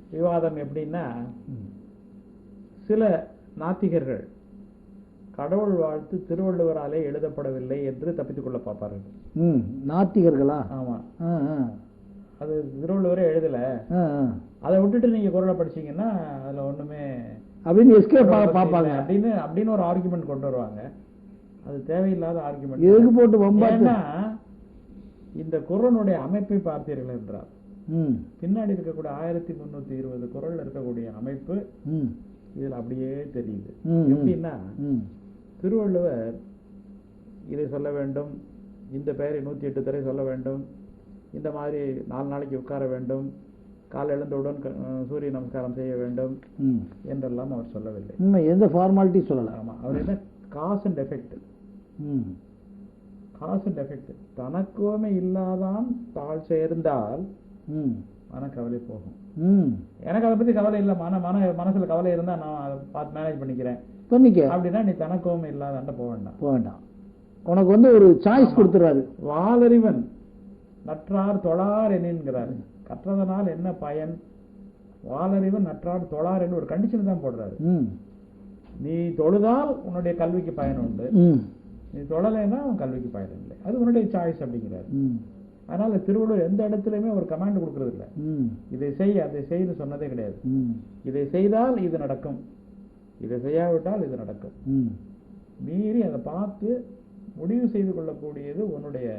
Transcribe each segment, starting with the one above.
விவாதம் எப்படின்னா, சில நாத்திகர்கள் கடவுள் வாழ்த்து திருவள்ளுவராலே எழுதப்படவில்லை என்று தப்பித்துக் கொள்ள பார்ப்பார்கள். நாத்திகர்களா? ஆமா, அது திருவள்ளுவரே எழுதல, அதை விட்டுட்டு நீங்க குறளை படிச்சீங்கன்னா அதுல ஒண்ணுமே அப்படின்னு எஸ்கேப் பார்ப்பாங்க அப்படின்னு ஒரு ஆர்குமெண்ட் கொண்டு வருவாங்க. அது தேவையில்லாத ஆர்குமெண்ட். எதுக்கு போட்டு? ஏன்னா இந்த குறளுடைய அமைப்பை பார்த்தீர்கள் என்றால் பின்னாடி இருக்கக்கூடிய 1320 குறள் இருக்கக்கூடிய அமைப்பு இதுல அப்படியே தெரியுது. எப்படின்னா, திருவள்ளுவர் இதை சொல்ல வேண்டும், இந்த பெயரை 108 தடவை சொல்ல வேண்டும், இந்த மாதிரி 4 நாளைக்கு உட்கார வேண்டும், காலை எழுந்தவுடன் சூரிய நமஸ்காரம் செய்ய வேண்டும் என்றெல்லாம் அவர் சொல்லவில்லை. எந்த ஃபார்மாலிட்டி சொல்லல. ஆமா, அவர் என்ன cause and effect. Cause and effect. தனக்குமே இல்லாதான் தாழ் சேர்ந்தால் மனக்கவலை போகும். எனக்கு அதை பத்தி கவலை இல்லை, மனசுல கவலை இருந்தா நான் அதை பார்த்து மேனேஜ் பண்ணிக்கிறேன் அப்படின்னா நீ தனக்குமே இல்லாத போக வேண்டாம். உனக்கு வந்து ஒரு சாய்ஸ் கொடுத்துறாரு. வாலறிவன் நற்றார் தொழார் என்கிறாரு. கற்றதனால் என்ன பயன்? வாலறிவன் நற்றார் தொழார் என்று ஒரு கண்டிஷன் தான் போடுறாரு. நீ தொழுதால் உன்னுடைய கல்விக்கு பயன் உண்டு, நீ தொழலைன்னா உன் கல்விக்கு பயன் இல்லை, அது உன்னுடைய சாய்ஸ் அப்படிங்கிறாரு. அதனால திருவள்ளுவர் எந்த இடத்துலயுமே ஒரு கமாண்ட் கொடுக்கறது இல்லை, இதை செய் அதை செய்து சொன்னதே கிடையாது. இதை செய்தால் இது நடக்கும், இதை செய்யாவிட்டால் இது நடக்கும், மீறி அதை பார்த்து முடிவு செய்து கொள்ளக்கூடியது உன்னுடைய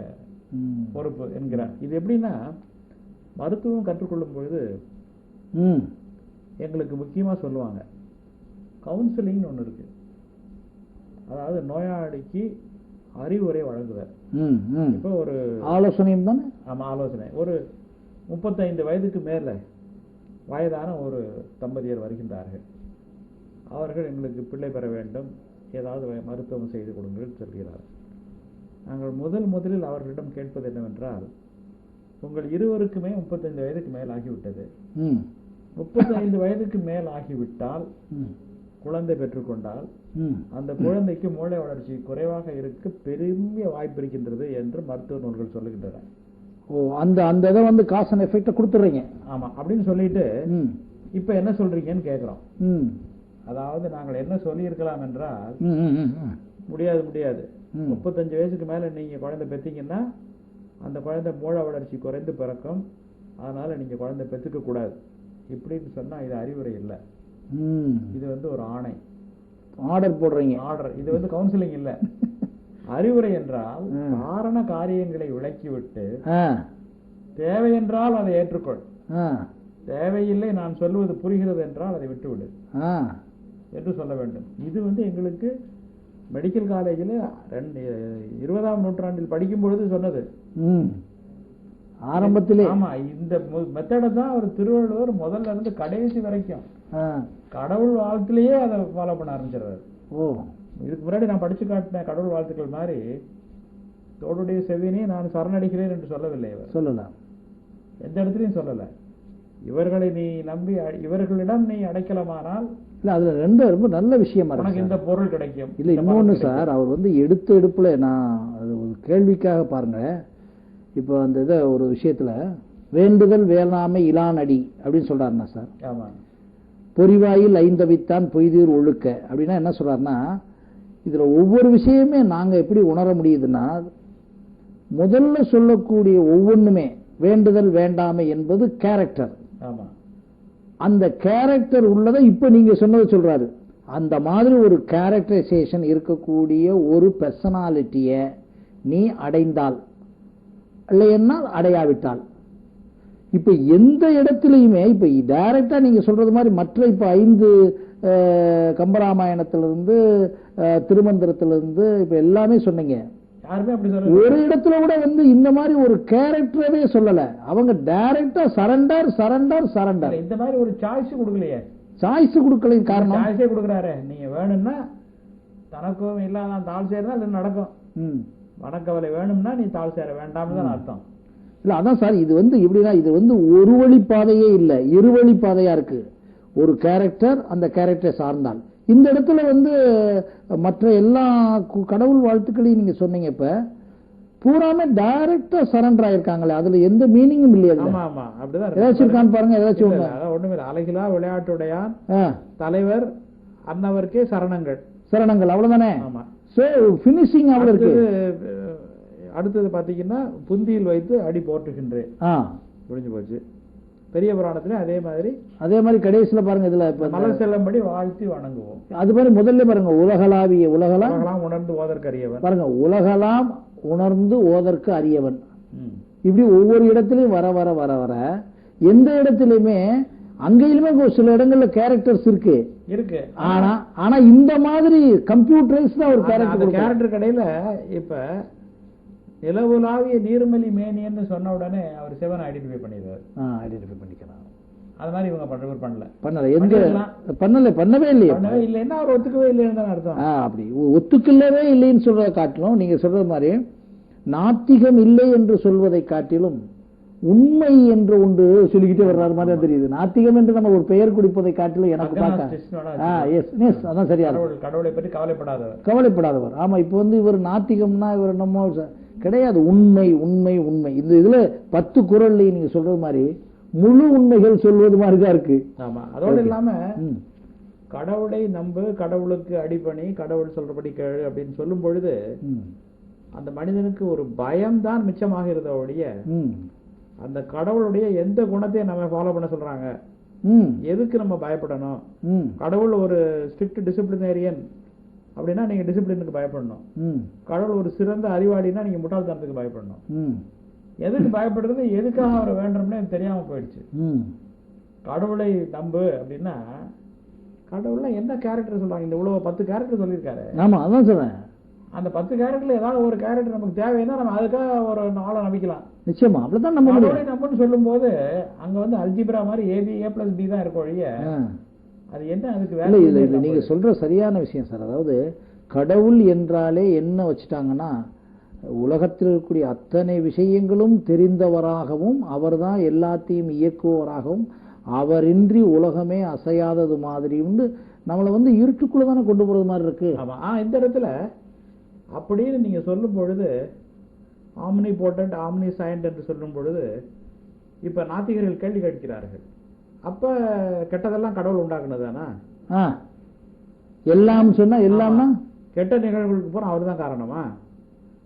பொறுப்பு என்கிறார். இது எப்படின்னா, மருத்துவம் கற்றுக்கொள்ளும் பொழுது எங்களுக்கு முக்கியமா சொல்லுவாங்க, கவுன்சிலிங் ஒண்ணு இருக்கு. அதாவது நோயாளிக்கு அறிவுரை வழங்குவார். இப்போ ஒரு ஆலோசனையும் தானே. ஆமா, ஆலோசனை. ஒரு 35 வயதுக்கு மேல வயதான ஒரு தம்பதியர் வருகின்றார்கள். அவர்கள் எங்களுக்கு பிள்ளை பெற வேண்டும், ஏதாவது மருத்துவம் செய்து கொடுங்கள் சொல்கிறார். நாங்கள் முதலில் அவர்களிடம் கேட்பது என்னவென்றால், உங்கள் இருவருக்குமே 35 வயதுக்கு மேல் ஆகிவிட்டது. 35 வயதுக்கு மேல் ஆகிவிட்டால் குழந்தை பெற்றுக்கொண்டால் அந்த குழந்தைக்கு மூளை வளர்ச்சி குறைவாக இருக்க பெரிய வாய்ப்பு இருக்கின்றது என்று மருத்துவ நூல்கள் சொல்லுகின்றன. அந்த இதை வந்து காஸ் அண்ட் எஃபெக்ட் கொடுத்துறீங்க. ஆமா, அப்படின்னு சொல்லிட்டு இப்ப என்ன சொல்றீங்கன்னு கேட்கிறோம். அதாவது நாங்கள் என்ன சொல்லி இருக்கலாம் என்றால், முடியாது 35 வயசுக்கு மேல நீங்க குழந்தை பெற்றீங்கன்னா அந்த குழந்தை மூளை வளர்ச்சி குறைந்து பிறக்கும், அதனால நீங்க குழந்தை பெற்றுக்க கூடாது இப்படின்னு சொன்னா இது அறிவுரை இல்லை, இது வந்து ஒரு ஆணை, ஆர்டர் போடுறீங்க. ஆர்டர். இது வந்து கவுன்சிலிங் இல்ல. அறிவுரை என்றால் காரண காரியங்களை விளக்கிவிட்டு தேவை என்றால் அதை ஏற்றுக்கொள், தேவையில்லை நான் சொல்லுவது புரிகிறது என்றால் அதை விட்டுவிடு என்று சொல்ல வேண்டும். இது வந்து எங்களுக்கு மெடிக்கல் காலேஜில் 20ஆம் நூற்றாண்டில் படிக்கும் பொழுது சொன்னது ஆரம்பத்திலே. ஆமா, இந்த மெத்தடை தான் ஒரு திருவள்ளுவர் முதல்ல இருந்து கடைசி வரைக்கும் கடவுள் வாழ்த்துலயே அதை ஃபாலோ பண்ண ஆரம்பிச்சிடுறாரு. இதுக்கு முன்னாடி நான் படிச்சு காட்டின கடவுள் வாழ்த்துக்கள் மாதிரி தோடுடைய செவினே நான் சரணடைகிறேன் என்று சொல்லவில்லை. சொல்லலாம், எந்த இடத்துலையும் சொல்லல. இவர்களை நீ நம்பி இவர்களிடம் நீ அடைக்கலமானால் இல்ல, அதுல ரொம்ப நல்ல விஷயமா உனக்கு இந்த பொருள் கிடைக்கும். இல்ல, இன்னொன்னு சார், அவர் வந்து எடுப்புல நான் அது ஒரு கேள்விக்காக பாருங்க. இப்போ அந்த இதை ஒரு விஷயத்துல வேண்டுதல் வேளாமை இலானடி அப்படின்னு சொல்றாருன்னா சார், ஆமா, பொறிவாயில் ஐந்தவித்தான் பொய்தீர் ஒழுக்க அப்படின்னா என்ன சொல்றாருன்னா, இதுல ஒவ்வொரு விஷயமே நாங்க எப்படி உணர முடியுதுன்னா, முதல்ல சொல்லக்கூடிய ஒவ்வொன்றுமே வேண்டுதல் வேண்டாமை என்பது கேரக்டர். ஆமா, அந்த கேரக்டர் உள்ளதை இப்ப நீங்க சொன்னது சொல்றாரு. அந்த மாதிரி ஒரு கேரக்டரைசேஷன் இருக்கக்கூடிய ஒரு பெர்சனாலிட்டிய நீ அடைந்தால் இல்லைன்னா அடையாவிட்டால், இப்ப எந்த இடத்துலயுமே இப்ப டைரக்டா நீங்க சொல்றது மாதிரி மற்ற இப்ப 5 கம்பராமாயணத்திலிருந்து திருமந்திரத்திலிருந்து இப்ப எல்லாமே சொன்னீங்க. ஒரு இடத்துல கூட வந்து இந்த மாதிரி ஒரு கேரக்டரவே சொல்லல. அவங்க டைரக்டா சரண்டர். இந்த மாதிரி ஒரு சாய்ஸ் கொடுக்கலையே. சாய்ஸ் கொடுக்கல. காரணம் சாய்ஸே கொடுக்குறாரு. நீங்க வேணும்னா தனக்கும் இல்லாத தாழ் சேர்ந்தா அது நடக்கும். வனக்கவலை வேணும்னா நீ தாழ் சேர வேண்டாம்னு தான் அர்த்தம். இல்ல, அதான் சார், இது வந்து எப்படின்னா, இது வந்து ஒரு வழி பாதையே இல்ல, இருவழி பாதையா இருக்கு. ஒரு கேரக்டர் அந்த கேரக்டரை சார்ந்தால், இந்த இடத்துல வந்து மற்ற எல்லா கடவுள் வாழ்த்துக்களையும் நீங்க சொன்னீங்க. இப்ப பூராமே டைரக்டா சரண்டர் ஆயிருக்காங்களே, அதுல எந்த மீனிங்கும் இல்லையா? ஆமா ஆமா, அப்படிதான் ஏதாச்சும் இருக்கான்னு பாருங்க. ஏதாச்சும் ஒண்ணுமில்லை, அழகிலா விளையாட்டுடையான் தலைவர் அன்னவருக்கே சரணங்கள். சரணங்கள் அவ்வளவுதானே. ஆமா. சோ ஃபினிஷிங் அவ்வளவு இருக்கு. அடுத்தது பாத்தீங்கன்னா புந்தியில் வைத்து அடி போட்டுகின்றேன், முடிஞ்சு போச்சு. பெரிய புராணத்துல அதே மாதிரி கடைசியில பாருங்க, இதுல மலர் செல்லும்படி வாழ்த்தி வணங்குவோம். அது மாதிரி முதல்ல பாருங்க, உலகளாவிய உலகலாம் உணர்ந்து ஓதற்கு அறியவன். பாருங்க, உலகலாம் உணர்ந்து ஓதற்கு அறியவன். இப்படி ஒவ்வொரு இடத்திலையும் வர வர வர வர எந்த இடத்திலுமே அங்கேயுமே சில இடங்கள்ல கேரக்டர்ஸ் இருக்கு. ஆனா இந்த மாதிரி கம்ப்யூட்டரைஸ் தான் ஒரு கேரக்டர் கடையில. இப்ப நிலவுலாவிய நீர்மலி மேனியன்னு சொன்ன உடனே அவர் சிவனை ஐடென்டிஃபை பண்ணிடுவார். ஐடென்டிஃபை பண்ணிக்கிறார். அது மாதிரி இவங்க பண்ணவே இல்லைன்னா அவர் ஒத்துக்கவே இல்லைன்னு அர்த்தம். அப்படி ஒத்துக்கவே இல்லைன்னு சொல்றதை காட்டிலும், நீங்க சொல்றது மாதிரி நாத்திகம் இல்லை என்று சொல்வதை காட்டிலும் உண்மை என்று ஒன்று சொல்லிக்கிட்டே வர்றாரு மாதிரி தான் தெரியுது. நாத்திகம் என்று நம்ம ஒரு பெயர் குடிப்பதை காட்டிலும் எனக்கு பார்க்க அதான் சரியா. கடவுளை பற்றி கவலைப்படாதவர். ஆமா, இப்ப இவர் நாத்திகம்னா இவர் நம்ம கிடையாது. உண்மை உண்மை உண்மை. இந்த இதுல 10 குறள்ல நீங்க சொல்றது மாதிரி முழு உண்மைகள் சொல்வது மாதிரிதான் இருக்கு. ஆமா. அதோடு இல்லாம கடவுளை நம்பு, கடவுளுக்கு அடிபணி, கடவுள் சொல்றபடி கேளு அப்படின்னு சொல்லும் பொழுது அந்த மனிதனுக்கு ஒரு பயம்தான் மிச்சமாகிறத ஒழிய அந்த கடவுளுடைய எந்த குணத்தையும் நம்ம ஃபாலோ பண்ண சொல்றாங்க, எதுக்கு நம்ம பயப்படணும்? கடவுள் ஒரு ஸ்ட்ரிக்ட் டிசிப்ளினேரியன் அப்படின்னா நீங்க டிசிப்ளினுக்கு பயப்படணும். கடவுள் ஒரு சிறந்த அறிவாளினா நீங்க முட்டாள்தனத்துக்கு பயப்படணும். எதுக்கு பயப்படுறது, எதுக்காக அவரை வேண்டும்னு எனக்கு தெரியாம போயிடுச்சு. கடவுளை நம்பு அப்படின்னா கடவுள்ல என்ன கேரக்டர் சொல்றாங்க? இந்த உலக 10 கேரக்டர் சொல்லியிருக்காரு. ஆமா, அதான் சொல்றேன். அந்த 10 கேரக்டர்ல ஏதாவது ஒரு கேரக்டர் நமக்கு தேவைன்னா நம்ம அதுக்காக ஒரு ஆளை நம்பிக்கலாம். நிச்சயமா அப்படிதான் நம்ம நம்புன்னு சொல்லும் போது அங்க அல்ஜிப்ரா மாதிரி A+B தான் இருக்கும் ஒழிய அது என்ன அதுக்கு வேலை இல்லை. நீங்க சொல்ற சரியான விஷயம் சார். அதாவது கடவுள் என்றாலே என்ன வச்சுட்டாங்கன்னா, உலகத்தில் இருக்கக்கூடிய அத்தனை விஷயங்களும் தெரிந்தவராகவும் அவர்தான் எல்லாத்தையும் இயக்குவராகவும் அவரின்றி உலகமே அசையாதது மாதிரி உண்டு. நம்மளை இருட்டுக்குள்ளதானே கொண்டு போறது மாதிரி இருக்கு. ஆமா. இந்த இடத்துல அப்படின்னு நீங்க சொல்லும் பொழுது ஆம்னி போட்டன்ட் ஆம்னி சைன்ட் என்று சொல்லும் பொழுது இப்ப நாத்திகர்கள் கேள்வி கேட்கிறார்கள், அப்ப கெட்டதெல்லாம் கடவுள் உண்டாக்குனதானா? எல்லாம் சொன்னா எல்லாம்னா கெட்ட நிகழ்வுகளுக்கு போற அவர் தான் காரணமா,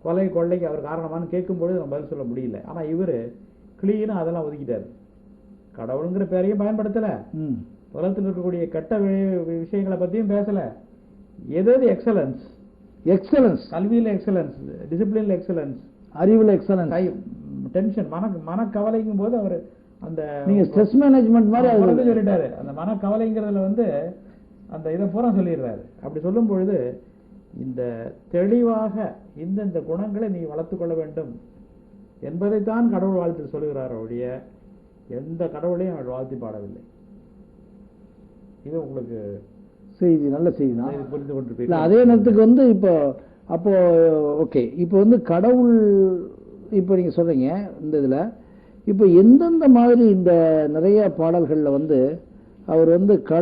கொலை கொள்ளைக்கு அவர் காரணமானு கேட்கும் பொழுது நம்ம பதில் சொல்ல முடியல. ஆனா இவரு கிளீனா அதெல்லாம் ஒதுக்கிட்டாரு. கடவுளுங்கிற பேரையும் பயன்படுத்தல, உலகத்தில் இருக்கக்கூடிய கெட்ட விஷயங்களை பத்தியும் பேசல. எதாவது எக்ஸலன்ஸ், கல்வியில எக்ஸலன்ஸ், டிசிப்ளின்ல எக்ஸலன்ஸ், அறிவுல எக்ஸலன்ஸ், டென்ஷன் மனக்கவலைங்கும் போது அவர் அந்த நீங்க ஸ்ட்ரெஸ் மேனேஜ்மெண்ட் மாதிரி சொல்லிட்டாரு. அந்த மனக்கவலைங்கிறதுல அந்த இதை பூரா சொல்லிடுறாரு. அப்படி சொல்லும் பொழுது இந்த தெளிவாக இந்த குணங்களை நீ வளர்த்து கொள்ள வேண்டும் என்பதைத்தான் கடவுள் வாழ்த்து சொல்லுகிறார் ஒழிய எந்த கடவுளையும் அவர் வாழ்த்தி பாடவில்லை. இது உங்களுக்கு செய்தி, நல்ல செய்தி தான், புரிந்து கொண்டு. அதே நேரத்துக்கு இப்போ அப்போ ஓகே, இப்போ கடவுள் இப்போ நீங்க சொல்றீங்க இந்த இதுல இப்போ எந்தெந்த மாதிரி இந்த நிறைய பாடல்கள்ல அவர்